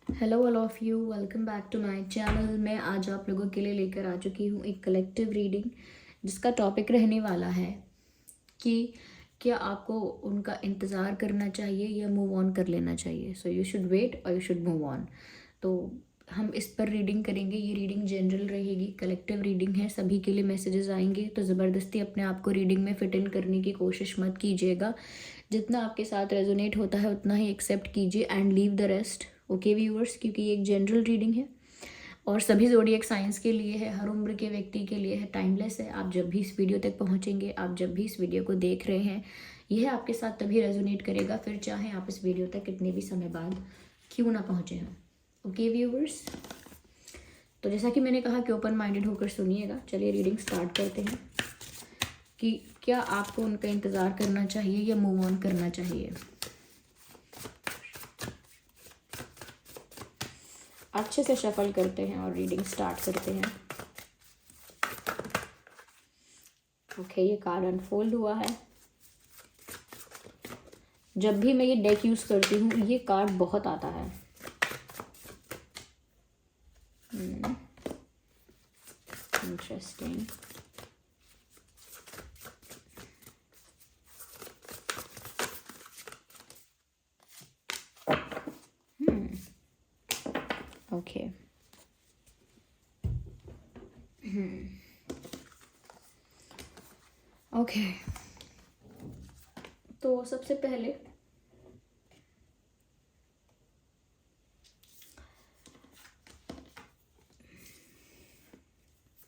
Hello all of you, welcome back to my channel. मैं आज आप लोगों के लिए लेकर आ चुकी हूँ एक कलेक्टिव रीडिंग, जिसका टॉपिक रहने वाला है कि क्या आपको उनका इंतज़ार करना चाहिए या मूव ऑन कर लेना चाहिए। सो यू शुड वेट और यू शुड मूव ऑन। तो हम इस पर रीडिंग करेंगे। ये रीडिंग जनरल रहेगी, कलेक्टिव रीडिंग है, सभी के लिए मैसेजेस आएंगे। तो ज़बरदस्ती अपने आप को रीडिंग में फिट इन करने की कोशिश मत कीजिएगा। जितना आपके साथ रेजोनेट होता है उतना ही एक्सेप्ट कीजिए and leave the rest. Okay viewers, क्योंकि ये एक जनरल रीडिंग है और सभी ज़ोडिएक साइंस के लिए है, हर उम्र के व्यक्ति के लिए है, टाइमलेस है। आप जब भी इस वीडियो तक पहुंचेंगे, आप जब भी इस वीडियो को देख रहे हैं, यह आपके साथ तभी रेजोनेट करेगा, फिर चाहे आप इस वीडियो तक कितने भी समय बाद क्यों ना पहुंचे हैं। ओके व्यूअर्स, तो जैसा कि मैंने कहा कि ओपन माइंडेड होकर सुनिएगा। चलिए रीडिंग स्टार्ट करते हैं कि क्या आपको उनका इंतज़ार करना चाहिए या मूव ऑन करना चाहिए। अच्छे से शफल करते हैं और रीडिंग स्टार्ट करते हैं। ओके, ये कार्ड अनफोल्ड हुआ है। जब भी मैं ये डेक यूज़ करती हूँ ये कार्ड बहुत आता है। इंटरेस्टिंग। ओके, ओके, तो सबसे पहले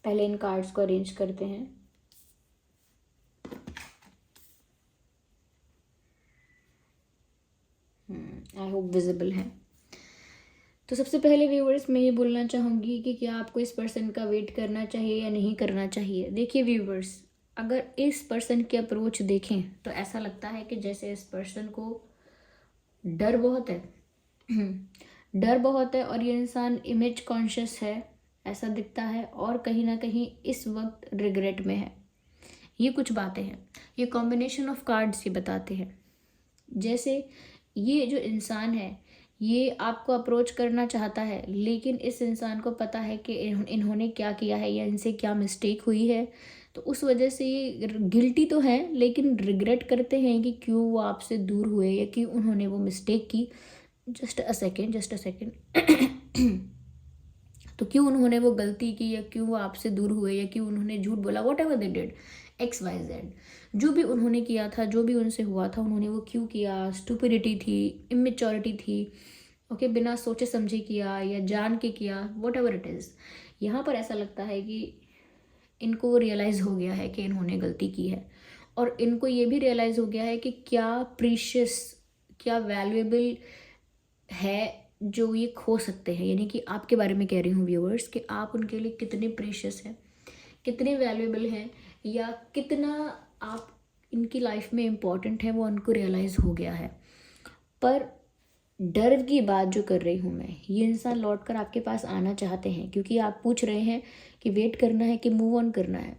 इन कार्ड्स को अरेंज करते हैं। आई होप विजिबल है। तो सबसे पहले व्यूवर्स, मैं ये बोलना चाहूँगी कि क्या आपको इस पर्सन का वेट करना चाहिए या नहीं करना चाहिए। देखिए व्यूवर्स, अगर इस पर्सन की अप्रोच देखें तो ऐसा लगता है कि जैसे इस पर्सन को डर बहुत है। डर बहुत है और ये इंसान इमेज कॉन्शियस है, ऐसा दिखता है, और कहीं ना कहीं इस वक्त रिग्रेट में है। ये कुछ बातें हैं, ये कॉम्बिनेशन ऑफ कार्ड्स ये बताते हैं। जैसे ये जो इंसान है ये आपको अप्रोच करना चाहता है, लेकिन इस इंसान को पता है कि इन्होंने क्या किया है या इनसे क्या मिस्टेक हुई है। तो उस वजह से ये गिल्टी तो है, लेकिन रिग्रेट करते हैं कि क्यों वो आपसे दूर हुए या क्यों उन्होंने वो मिस्टेक की। Just a second, just a second. तो क्यों उन्होंने वो गलती की या क्यों वो आपसे दूर हुए या क्यों उन्होंने झूठ बोला, what ever they did, XYZ, जो भी उन्होंने किया था, जो भी उनसे हुआ था, उन्होंने वो क्यों किया। स्टुपिडिटी थी, इमेच्योरिटी थी, ओके, बिना सोचे समझे किया या जान के किया, वॉट एवर इट इज़। यहाँ पर ऐसा लगता है कि इनको रियलाइज़ हो गया है कि इन्होंने गलती की है, और इनको ये भी रियलाइज़ हो गया है कि क्या प्रीशियस, क्या वैल्यूएबल है जो ये खो सकते हैं। यानी कि आपके बारे में कह रही हूँ व्यूअर्स, कि आप उनके लिए कितने प्रीशियस हैं, कितने वैल्यूएबल हैं, या कितना आप इनकी लाइफ में इम्पॉर्टेंट है, वो उनको रियलाइज़ हो गया है। पर डर की बात जो कर रही हूँ मैं, ये इंसान लौट कर आपके पास आना चाहते हैं, क्योंकि आप पूछ रहे हैं कि वेट करना है कि मूव ऑन करना है।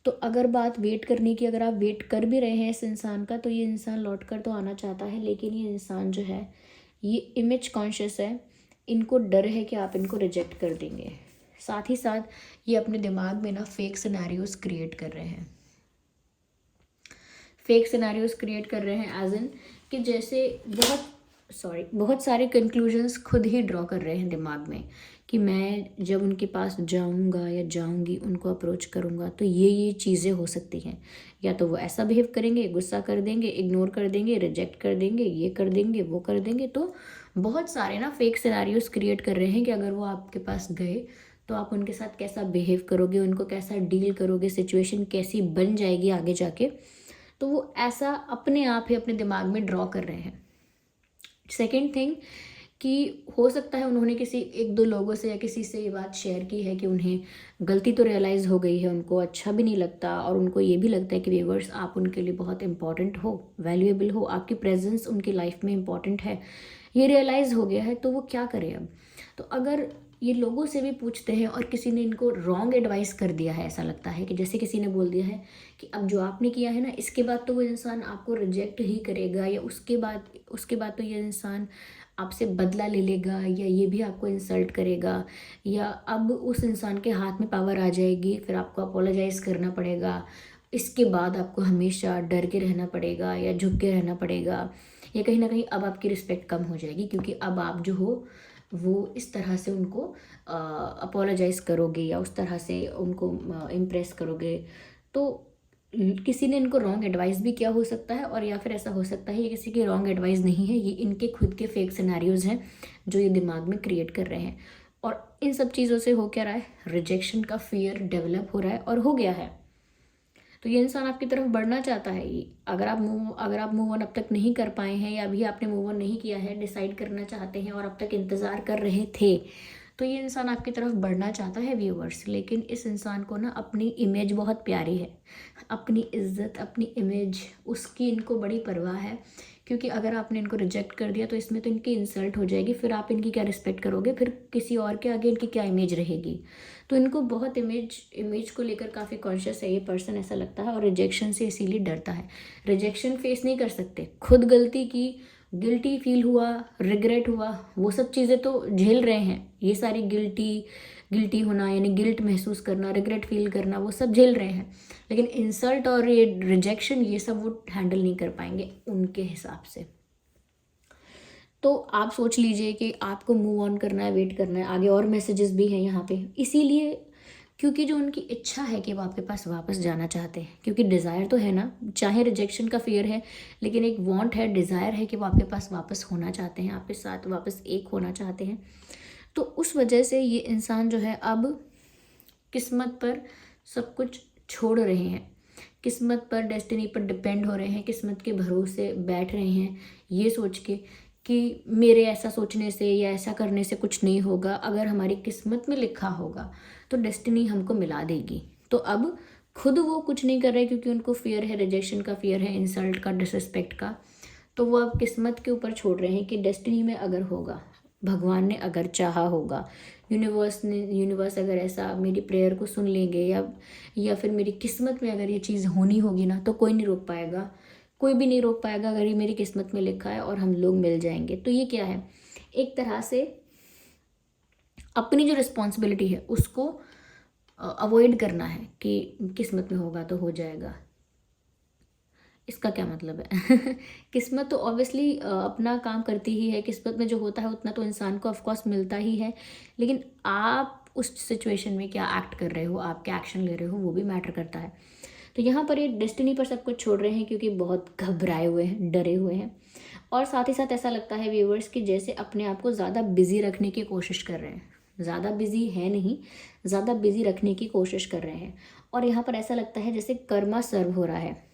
तो अगर बात वेट करने की, अगर आप वेट कर भी रहे हैं इस इंसान का, तो ये इंसान लौट कर तो आना चाहता है, लेकिन ये इंसान जो है ये इमेज कॉन्शियस है। इनको डर है कि आप इनको रिजेक्ट कर देंगे। साथ ही साथ ये अपने दिमाग में ना फेक सिनेरियोज क्रिएट कर रहे हैं। फेक सिनेरियोज क्रिएट कर रहे हैं एज इन कि जैसे बहुत सारे कंक्लूजन्स खुद ही ड्रॉ कर रहे हैं दिमाग में, कि मैं जब उनके पास जाऊंगा या जाऊंगी, उनको अप्रोच करूंगा, तो ये चीज़ें हो सकती हैं। या तो वो ऐसा बिहेव करेंगे, गुस्सा कर देंगे, इग्नोर कर देंगे, रिजेक्ट कर देंगे, ये कर देंगे, वो कर देंगे। तो बहुत सारे ना फेक सिनेरियोज क्रिएट कर रहे हैं कि अगर वो आपके पास गए तो आप उनके साथ कैसा बिहेव करोगे, उनको कैसा डील करोगे, सिचुएशन कैसी बन जाएगी आगे जाके। तो वो ऐसा अपने आप ही अपने दिमाग में ड्रॉ कर रहे हैं। सेकेंड थिंग, कि हो सकता है उन्होंने किसी एक दो लोगों से या किसी से ये बात शेयर की है कि उन्हें गलती तो रियलाइज़ हो गई है, उनको अच्छा भी नहीं लगता, और उनको ये भी लगता है कि व्यूअर्स आप उनके लिए बहुत इंपॉर्टेंट हो, वैल्यूएबल हो, आपकी प्रेजेंस उनकी लाइफ में इंपॉर्टेंट है। ये रियलाइज़ हो गया है, तो वो क्या करें अब। तो अगर ये लोगों से भी पूछते हैं और किसी ने इनको रॉन्ग एडवाइस कर दिया है। ऐसा लगता है कि जैसे किसी ने बोल दिया है कि अब जो आपने किया है ना, इसके बाद तो वो इंसान आपको रिजेक्ट ही करेगा, या उसके बाद तो ये इंसान आपसे बदला ले लेगा, या ये भी आपको इंसल्ट करेगा, या अब उस इंसान के हाथ में पावर आ जाएगी, फिर आपको अपोलोजाइज़ करना पड़ेगा, इसके बाद आपको हमेशा डर के रहना पड़ेगा या झुक के रहना पड़ेगा, या कहीं ना कहीं अब आपकी रिस्पेक्ट कम हो जाएगी, क्योंकि अब आप जो हो वो इस तरह से उनको अपोलोजाइज़ करोगे या उस तरह से उनको इम्प्रेस करोगे। तो किसी ने इनको रॉन्ग एडवाइस भी किया हो सकता है, और या फिर ऐसा हो सकता है ये किसी की रॉन्ग एडवाइस नहीं है, ये इनके खुद के फेक सिनेरियोज़ हैं जो ये दिमाग में क्रिएट कर रहे हैं। और इन सब चीज़ों से हो क्या रहा है, रिजेक्शन का फियर डेवलप हो रहा है और हो गया है। तो ये इंसान आपकी तरफ बढ़ना चाहता है। ये अगर आप मूव ऑन अब तक नहीं कर पाए हैं, या अभी आपने मूव ऑन नहीं किया है, डिसाइड करना चाहते हैं और अब तक इंतज़ार कर रहे थे, तो ये इंसान आपकी तरफ बढ़ना चाहता है व्यूअर्स। लेकिन इस इंसान को ना अपनी इमेज बहुत प्यारी है, अपनी इज्जत, अपनी इमेज, उसकी इनको बड़ी परवाह है। क्योंकि अगर आपने इनको रिजेक्ट कर दिया तो इसमें तो इनकी इंसल्ट हो जाएगी, फिर आप इनकी क्या रिस्पेक्ट करोगे, फिर किसी और के आगे इनकी क्या इमेज रहेगी। तो इनको बहुत इमेज को लेकर काफ़ी कॉन्शियस है ये पर्सन, ऐसा लगता है, और रिजेक्शन से इसीलिए डरता है। रिजेक्शन फेस नहीं कर सकते, खुद गलती की, गिल्टी फील हुआ, रिग्रेट हुआ, वो सब चीज़ें तो झेल रहे हैं। ये सारी गिल्टी होना, यानी गिल्ट महसूस करना, रिग्रेट फील करना, वो सब झेल रहे हैं। लेकिन इंसल्ट और ये रिजेक्शन, ये सब वो हैंडल नहीं कर पाएंगे उनके हिसाब से। तो आप सोच लीजिए कि आपको मूव ऑन करना है, वेट करना है, आगे और मैसेजेस भी हैं यहाँ पे। इसीलिए क्योंकि जो उनकी इच्छा है कि वो आपके पास वापस जाना चाहते हैं, क्योंकि डिज़ायर तो है ना, चाहे रिजेक्शन का फियर है, लेकिन एक वांट है, डिज़ायर है कि वो आपके पास वापस होना चाहते हैं, आपके साथ वापस एक होना चाहते हैं। तो उस वजह से ये इंसान जो है अब किस्मत पर सब कुछ छोड़ रहे हैं, किस्मत पर, डेस्टिनी पर डिपेंड हो रहे हैं, किस्मत के भरोसे बैठ रहे हैं, ये सोच के कि मेरे ऐसा सोचने से या ऐसा करने से कुछ नहीं होगा, अगर हमारी किस्मत में लिखा होगा तो डेस्टिनी हमको मिला देगी। तो अब खुद वो कुछ नहीं कर रहे क्योंकि उनको फियर है, रिजेक्शन का फियर है, इंसल्ट का, डिसरिस्पेक्ट का। तो वो अब किस्मत के ऊपर छोड़ रहे हैं कि डेस्टिनी में अगर होगा, भगवान ने अगर चाहा होगा, यूनिवर्स अगर ऐसा मेरी प्रेयर को सुन लेंगे, या फिर मेरी किस्मत में अगर ये चीज़ होनी होगी ना, तो कोई नहीं रोक पाएगा, कोई भी नहीं रोक पाएगा अगर ये मेरी किस्मत में लिखा है, और हम लोग मिल जाएंगे। तो ये क्या है, एक तरह से अपनी जो रिस्पॉन्सिबिलिटी है उसको अवॉइड करना है कि किस्मत में होगा तो हो जाएगा। इसका क्या मतलब है किस्मत तो ऑब्वियसली अपना काम करती ही है, किस्मत में जो होता है उतना तो इंसान को ऑफकोर्स मिलता ही है, लेकिन आप उस सिचुएशन में क्या एक्ट कर रहे हो, आप क्या एक्शन ले रहे हो, वो भी मैटर करता है। तो यहाँ पर ये डेस्टिनी पर सब कुछ छोड़ रहे हैं क्योंकि बहुत घबराए हुए हैं, डरे हुए हैं, और साथ ही साथ ऐसा लगता है व्यूअर्स कि जैसे अपने आप को ज़्यादा बिजी रखने की कोशिश कर रहे हैं। ज़्यादा बिजी है नहीं, ज़्यादा बिजी रखने की कोशिश कर रहे हैं। और यहाँ पर ऐसा लगता है जैसे कर्मा सर्व हो रहा है,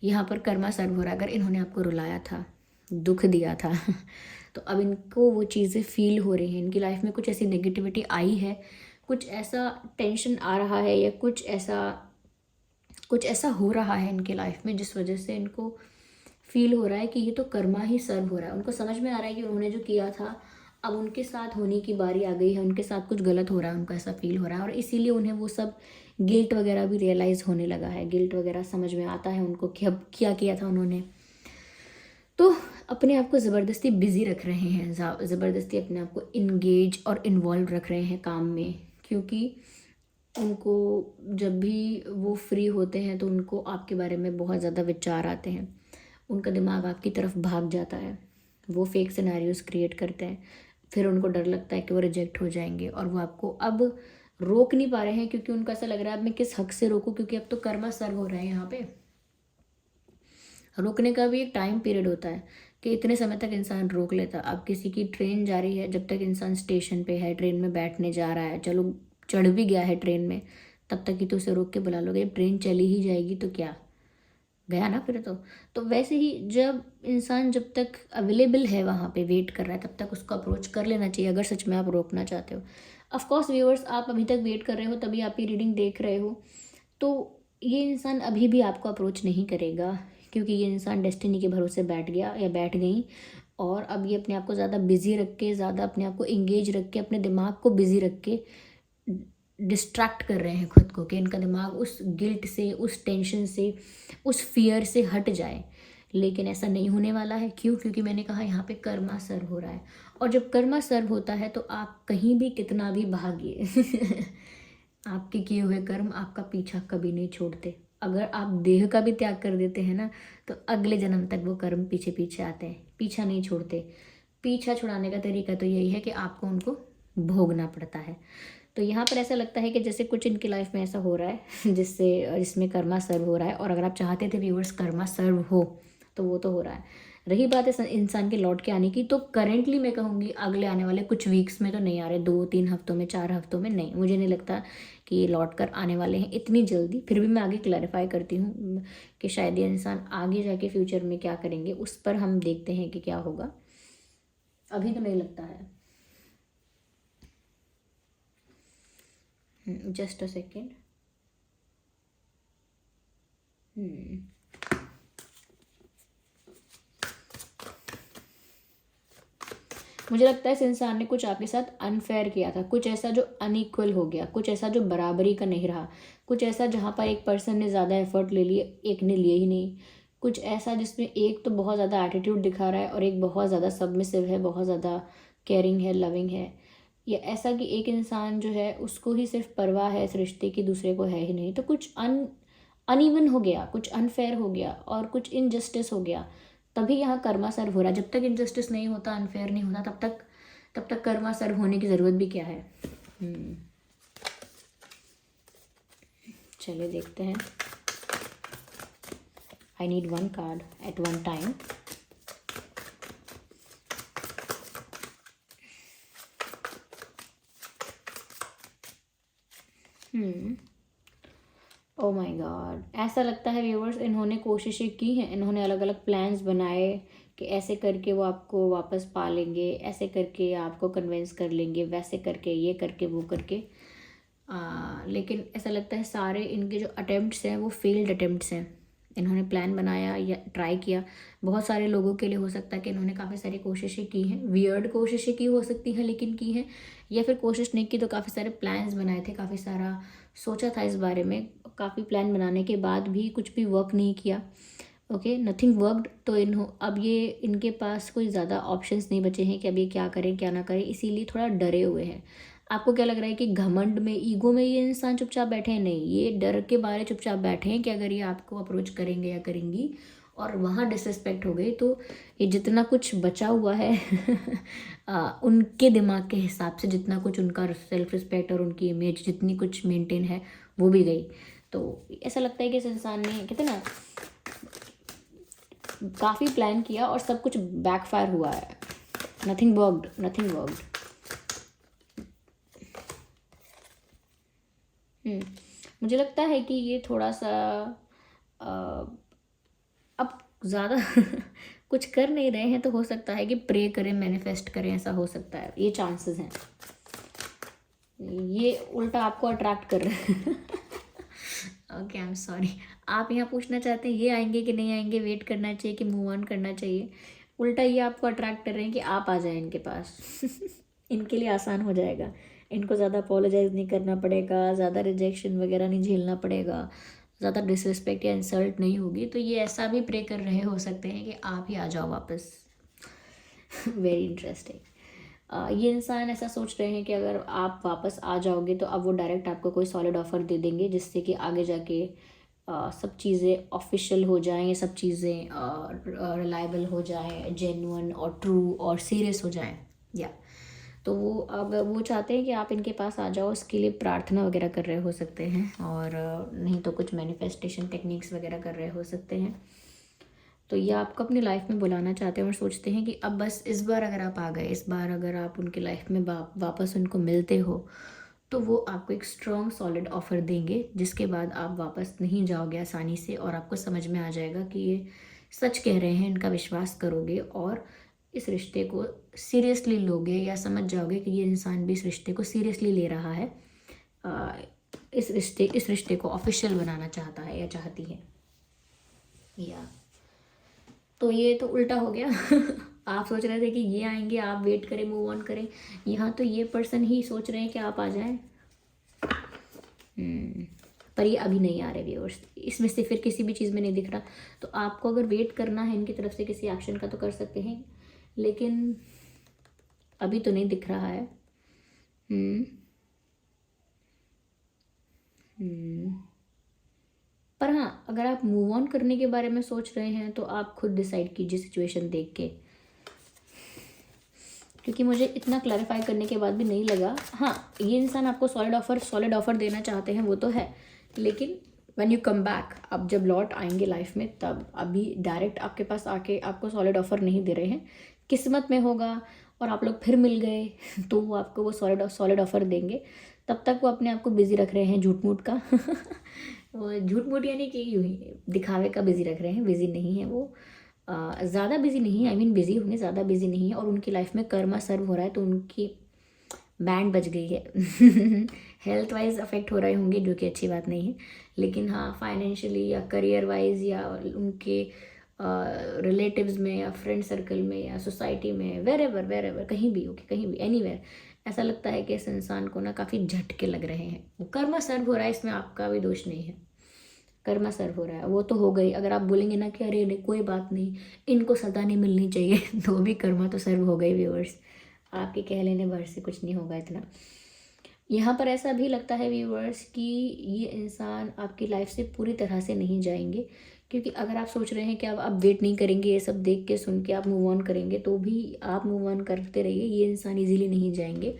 यहाँ पर कर्मा सर्व हो रहा है। अगर इन्होंने आपको रुलाया था, दुख दिया था तो अब इनको वो चीज़ें फील हो रही हैं, इनकी लाइफ में कुछ ऐसी नेगेटिविटी आई है, कुछ ऐसा टेंशन आ रहा है, या कुछ ऐसा हो रहा है इनके लाइफ में जिस वजह से इनको फील हो रहा है कि ये तो कर्मा ही सर्व हो रहा है। उनको समझ में आ रहा है कि उन्होंने जो किया था अब उनके साथ होने की बारी आ गई है, उनके साथ कुछ गलत हो रहा है, उनको ऐसा फील हो रहा है, और इसीलिए उन्हें वो सब गिल्ट वगैरह भी रियलाइज़ होने लगा है, गिल्ट वगैरह समझ में आता है उनको कि अब क्या किया था उन्होंने। तो अपने आप को ज़बरदस्ती बिज़ी रख रहे हैं, ज़बरदस्ती अपने आप को इंगेज और इन्वॉल्व रख रहे हैं काम में, क्योंकि उनको जब भी वो फ्री होते हैं तो उनको आपके बारे में बहुत ज़्यादा विचार आते हैं, उनका दिमाग आपकी तरफ भाग जाता है, वो फेक सिनेरियोज क्रिएट करते हैं, फिर उनको डर लगता है कि वो रिजेक्ट हो जाएंगे, और वो आपको अब रोक नहीं पा रहे हैं क्योंकि उनको ऐसा लग रहा है अब मैं किस हक से रोकूं, क्योंकि अब तो कर्मा सर्व हो रहा है। यहाँ पे रोकने का भी एक टाइम पीरियड होता है कि इतने समय तक इंसान रोक लेता। अब किसी की ट्रेन जा रही है, जब तक इंसान स्टेशन पे है, ट्रेन में बैठने जा रहा है, चलो चढ़ भी गया है ट्रेन में, तब तक ही तो उसे रोक के बुला लोगे। जब ट्रेन चली ही जाएगी तो क्या गया ना फिर तो वैसे ही जब तक अवेलेबल है वहाँ पे वेट कर रहा है, तब तक उसको अप्रोच कर लेना चाहिए अगर सच में आप रोकना चाहते हो। ऑफकोर्स व्यूअर्स, आप अभी तक वेट कर रहे हो तभी आप ये रीडिंग देख रहे हो, तो ये इंसान अभी भी आपको अप्रोच नहीं करेगा क्योंकि ये इंसान डेस्टिनी के भरोसे बैठ गया या बैठ गई, और अब ये अपने आप को ज़्यादा बिजी रख के, ज़्यादा अपने आप को इंगेज रख के, अपने दिमाग को बिजी रख के डिस्ट्रैक्ट कर रहे हैं खुद को, कि इनका दिमाग उस गिल्ट से, उस टेंशन से, उस फियर से हट जाए। लेकिन ऐसा नहीं होने वाला है। क्यों? क्योंकि मैंने कहा यहाँ पे कर्मा सर्व हो रहा है, और जब कर्मा सर्व होता है तो आप कहीं भी कितना भी भागिए आपके किए हुए कर्म आपका पीछा कभी नहीं छोड़ते। अगर आप देह का भी त्याग कर देते हैं ना, तो अगले जन्म तक वो कर्म पीछे पीछे आते हैं, पीछा नहीं छोड़ते। पीछा छुड़ाने का तरीका तो यही है कि आपको उनको भोगना पड़ता है। तो यहाँ पर ऐसा लगता है कि जैसे कुछ इनकी लाइफ में ऐसा हो रहा है जिसमें कर्मा सर्व हो रहा है, और अगर आप चाहते थे व्यूअर्स कर्मा सर्व हो, तो वो तो हो रहा है। रही बात है इंसान के लौट के आने की, तो करेंटली मैं कहूँगी अगले आने वाले कुछ वीक्स में तो नहीं आ रहे, 2-3 हफ्तों में, 4 हफ्तों में नहीं, मुझे नहीं लगता कि ये लौट कर आने वाले हैं इतनी जल्दी। फिर भी मैं आगे क्लैरिफाई करती हूँ कि शायद ये इंसान आगे जाके फ्यूचर में क्या करेंगे, उस पर हम देखते हैं कि क्या होगा। अभी तो नहीं लगता है। Just a second. मुझे लगता है इस इंसान ने कुछ आपके साथ अनफेयर किया था, कुछ ऐसा जो अनइक्वल हो गया, कुछ ऐसा जो बराबरी का नहीं रहा, कुछ ऐसा जहाँ पर एक पर्सन ने ज़्यादा एफर्ट ले लिए, एक ने लिए ही नहीं, कुछ ऐसा जिसमें एक तो बहुत ज़्यादा एटीट्यूड दिखा रहा है और एक बहुत ज़्यादा सबमिसिव है, बहुत ज़्यादा केयरिंग है, लविंग है, या ऐसा कि एक इंसान जो है उसको ही सिर्फ परवाह है इस रिश्ते की, दूसरे को है ही नहीं। तो कुछ अनइवन हो गया, कुछ अनफेयर हो गया और कुछ इनजस्टिस हो गया, तभी यहाँ कर्मा सर्व हो रहा है। जब तक इनजस्टिस नहीं होता, अनफेयर नहीं होता, तब तक कर्मा सर्व होने की ज़रूरत भी क्या है। चलिए देखते हैं। I need 1 card at 1 time. Oh my god, ऐसा लगता है व्यूअर्स इन्होंने कोशिशें की हैं, इन्होंने अलग अलग प्लान्स बनाए कि ऐसे करके वो आपको वापस पा लेंगे, ऐसे करके आपको कन्विंस कर लेंगे, वैसे करके, ये करके, वो करके। लेकिन ऐसा लगता है सारे इनके जो अटेम्प्ट्स हैं वो फेल्ड अटेम्प्ट्स हैं। इन्होंने प्लान बनाया या ट्राई किया, बहुत सारे लोगों के लिए हो सकता है कि इन्होंने काफ़ी सारी कोशिशें की हैं, वियर्ड कोशिशें की हो सकती हैं लेकिन की हैं, या फिर कोशिश नहीं की तो काफ़ी सारे प्लान्स बनाए थे, काफ़ी सारा सोचा था इस बारे में, काफ़ी प्लान बनाने के बाद भी कुछ भी वर्क नहीं किया। Okay, nothing worked. तो अब ये इनके पास कोई ज़्यादा ऑप्शंस नहीं बचे हैं कि अब ये क्या करें क्या ना करें, इसीलिए थोड़ा डरे हुए हैं। आपको क्या लग रहा है कि घमंड में, ईगो में ये इंसान चुपचाप बैठे हैं? नहीं, ये डर के बारे चुपचाप बैठे हैं कि अगर ये आपको अप्रोच करेंगे या करेंगी और वहाँ डिसरिस्पेक्ट हो गई, तो ये जितना कुछ बचा हुआ है उनके दिमाग के हिसाब से जितना कुछ उनका सेल्फ रिस्पेक्ट और उनकी इमेज जितनी कुछ मेंटेन है वो भी गई। तो ऐसा लगता है कि इस इंसान ने, कहते ना, काफ़ी प्लान किया और सब कुछ बैकफायर हुआ है। Nothing worked, nothing worked. मुझे लगता है कि ये थोड़ा सा अब ज़्यादा कुछ कर नहीं रहे हैं, तो हो सकता है कि प्रे करें, मैनिफेस्ट करें, ऐसा हो सकता है, ये चांसेस हैं। ये उल्टा आपको अट्रैक्ट कर रहे हैं। Okay, I am sorry. आप यहाँ पूछना चाहते हैं ये आएंगे कि नहीं आएंगे, वेट करना चाहिए कि मूव ऑन करना चाहिए, उल्टा ये आपको अट्रैक्ट कर रहे हैं कि आप आ जाएं इनके पास। इनके लिए आसान हो जाएगा, इनको ज़्यादा अपोलोजाइज नहीं करना पड़ेगा, ज़्यादा रिजेक्शन वगैरह नहीं झेलना पड़ेगा, ज़्यादा डिसरिस्पेक्ट या इंसल्ट नहीं होगी। तो ये ऐसा भी प्रे कर रहे हो सकते हैं कि आप ही आ जाओ वापस। Very interesting. ये इंसान ऐसा सोच रहे हैं कि अगर आप वापस आ जाओगे तो अब वो डायरेक्ट आपको कोई सॉलिड ऑफर दे देंगे, जिससे कि आगे जाके सब चीज़ें ऑफिशियल हो जाएं, ये सब चीज़ें रिलायबल हो जाएं, जेन्युइन और ट्रू और सीरियस हो जाएं। या तो वो अब वो चाहते हैं कि आप इनके पास आ जाओ, उसके लिए प्रार्थना वगैरह कर रहे हो सकते हैं, और नहीं तो कुछ मैनिफेस्टेशन टेक्निक्स वगैरह कर रहे हो सकते हैं। तो ये आपको अपनी लाइफ में बुलाना चाहते हैं और सोचते हैं कि अब बस इस बार अगर आप आ गए, इस बार अगर आप उनकी लाइफ में वापस उनको मिलते हो, तो वो आपको एक स्ट्रॉन्ग सॉलिड ऑफर देंगे, जिसके बाद आप वापस नहीं जाओगे आसानी से, और आपको समझ में आ जाएगा कि ये सच कह रहे हैं, इनका विश्वास करोगे और इस रिश्ते को सीरियसली लोगे, या समझ जाओगे कि ये इंसान भी इस रिश्ते को सीरियसली ले रहा है, इस रिश्ते को ऑफिशियल बनाना चाहता है या चाहती है। या तो ये तो उल्टा हो गया। आप सोच रहे थे कि ये आएंगे, आप वेट करें, मूव ऑन करें, यहाँ तो ये पर्सन ही सोच रहे हैं कि आप आ जाएं। पर ये अभी नहीं आ रहे व्यूअर्स, इसमें से फिर किसी भी चीज़ में नहीं दिख रहा। तो आपको अगर वेट करना है इनकी तरफ से किसी एक्शन का तो कर सकते हैं, लेकिन अभी तो नहीं दिख रहा है। पर हाँ, अगर आप मूव ऑन करने के बारे में सोच रहे हैं तो आप खुद डिसाइड कीजिए सिचुएशन देख के, क्योंकि मुझे इतना क्लैरिफाई करने के बाद भी नहीं लगा। हाँ, ये इंसान आपको सॉलिड ऑफर देना चाहते हैं, वो तो है, लेकिन व्हेन यू कम बैक, अब जब लौट आएंगे लाइफ में, तब अभी डायरेक्ट आपके पास आके आपको सॉलिड ऑफर नहीं दे रहे हैं। किस्मत में होगा और आप लोग फिर मिल गए तो वो आपको वो सॉलिड ऑफर देंगे। तब तक वो अपने आप को बिजी रख रहे हैं झूठ मूठ का वो झूठ मूठ यानी कि यूँ ही दिखावे का बिजी रख रहे हैं, बिजी नहीं है वो, ज़्यादा बिजी नहीं है, आई मीन बिजी होंगे, ज़्यादा बिजी नहीं है। और उनकी लाइफ में कर्मा सर्व हो रहा है तो उनकी बैंड बज गई है हेल्थ वाइज अफेक्ट हो रहे होंगे, जो कि अच्छी बात नहीं है, लेकिन हाँ फाइनेंशियली या करियर वाइज या उनके रिलेटिव्स में या फ्रेंड सर्कल में या सोसाइटी में, वेर एवर कहीं भी ओके, कहीं भी एनीवेयर, ऐसा लगता है कि इस इंसान को ना काफ़ी झटके लग रहे हैं। वो कर्मा सर्व हो रहा है, इसमें आपका भी दोष नहीं है, कर्मा सर्व हो रहा है, वो तो हो गई। अगर आप बोलेंगे ना कि अरे नहीं कोई बात नहीं, इनको सजा नहीं मिलनी चाहिए तो भी कर्मा तो सर्व हो गई व्यूअर्स, आपके कह लेने भर से कुछ नहीं होगा इतना। यहाँ पर ऐसा भी लगता है व्यूअर्स कि ये इंसान आपकी लाइफ से पूरी तरह से नहीं जाएंगे, क्योंकि अगर आप सोच रहे हैं कि अब आप वेट नहीं करेंगे, ये सब देख के सुन के आप मूव ऑन करेंगे, तो भी आप मूव ऑन करते रहिए, ये इंसान इजीली नहीं जाएंगे।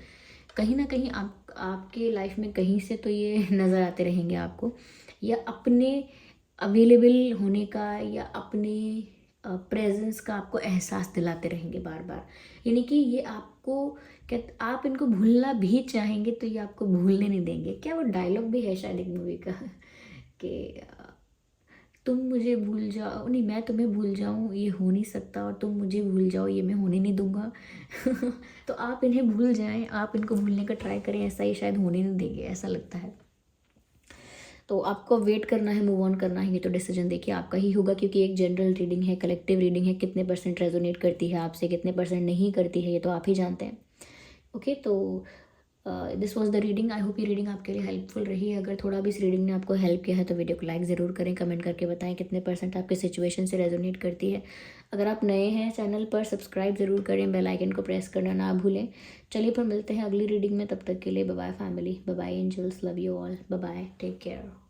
कहीं ना कहीं आपके लाइफ में कहीं से तो ये नज़र आते रहेंगे आपको, या अपने अवेलेबल होने का या अपने प्रेजेंस का आपको एहसास दिलाते रहेंगे बार बार। यानी कि ये आपको क्या, आप इनको भूलना भी चाहेंगे तो ये आपको भूलने नहीं देंगे। क्या वो डायलॉग भी है शायद एक मूवी का कि तुम मुझे भूल जाओ, नहीं मैं तुम्हें भूल जाऊँ ये हो नहीं सकता, और तुम मुझे भूल जाओ ये मैं होने नहीं दूंगा तो आप इन्हें भूल जाएं, आप इनको भूलने का ट्राई करें, ऐसा ही शायद होने नहीं देंगे, ऐसा लगता है। तो आपको वेट करना है, मूव ऑन करना है, ये तो डिसीजन देखिए आपका ही होगा, क्योंकि एक जनरल रीडिंग है, कलेक्टिव रीडिंग है, कितने % रेजोनेट करती है आपसे, कितने % नहीं करती है, ये तो आप ही जानते हैं। ओके, तो this was the reading. I hope ये रीडिंग आपके लिए हेल्पफुल रही है। अगर थोड़ा भी इस रीडिंग ने आपको हेल्प किया है तो वीडियो को लाइक ज़रूर करें, कमेंट करके बताएं कितने % आपके सिचुएशन से रेजोनेट करती है। अगर आप नए हैं चैनल पर, सब्सक्राइब ज़रूर करें, बेल आइकन को प्रेस करना ना भूलें। चलिए फिर मिलते हैं अगली रीडिंग में, तब तक के लिए bye bye family, bye bye angels, love you all, bye bye, take care.